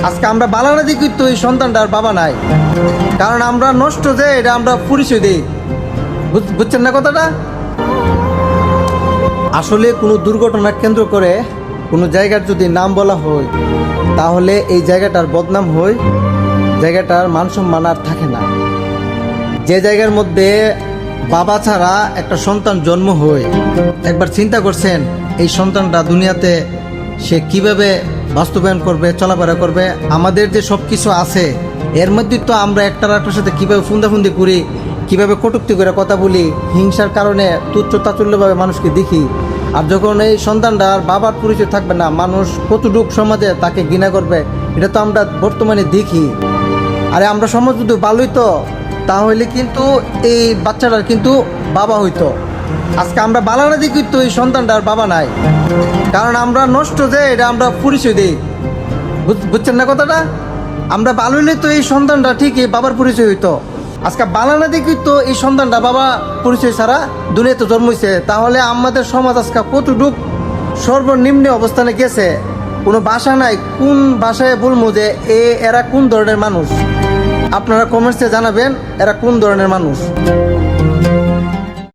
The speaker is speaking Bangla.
আজকে আমরা বালানা দিই কিন্তু এই সন্তানটার বাবা নাই, কারণ আমরা নষ্ট যে এটা আমরা পরিচয় দিই। বুঝছেন না কথাটা? আসলে কোনো দুর্ঘটনা কেন্দ্র করে কোনো জায়গার যদি নাম বলা হয়, তাহলে এই জায়গাটার বদনাম হয়, জায়গাটার মান সম্মান আর থাকে না। যে জায়গার মধ্যে বাবা ছাড়া একটা সন্তান জন্ম হয়, একবার চিন্তা করছেন এই সন্তানটা দুনিয়াতে সে কিভাবে বাস্তবায়ন করবে, চলাফেরা করবে? আমাদের যে সব কিছু আছে এর মধ্যে তো আমরা একটার একটার সাথে কীভাবে ফুন্দাফুন্দি করি, কিভাবে কটূক্তি করে কথা বলি, হিংসার কারণে তুচ্ছ তাচ্ছল্যভাবে মানুষকে দেখি। আর যখন এই সন্তানটার বাবার পরিচয় থাকবে না, মানুষ কতটুক সমাজে তাকে ঘৃণা করবে, এটা তো আমরা বর্তমানে দেখি। আরে আমরা সমাজ যদি ভালো হইতো তাহলে কিন্তু এই বাচ্চাটার কিন্তু বাবা হইতো। আজকে আমরা বালানা দিই কিন্তু এই সন্তানটার বাবা নাই, কারণ আমরা নষ্ট যে এটা আমরা পরিচয় দিই। বুঝছেন না কথাটা? আমরা ভালো হইলে তো এই সন্তানটা ঠিকই বাবার পরিচয় হইতো। আজকে বালানা দিই কিন্তু এই সন্তানটা বাবা পরিচয় ছাড়া দুনিয়াতে জন্ম হয়েছে, তাহলে আমাদের সমাজ আজকে কতটুক সর্বনিম্ন অবস্থানে গেছে, কোনো ভাষা নাই। কোন ভাষায় বলবো যে এরা কোন ধরনের মানুষ? আপনারা কমেন্টসে জানাবেন এরা কোন ধরনের মানুষ।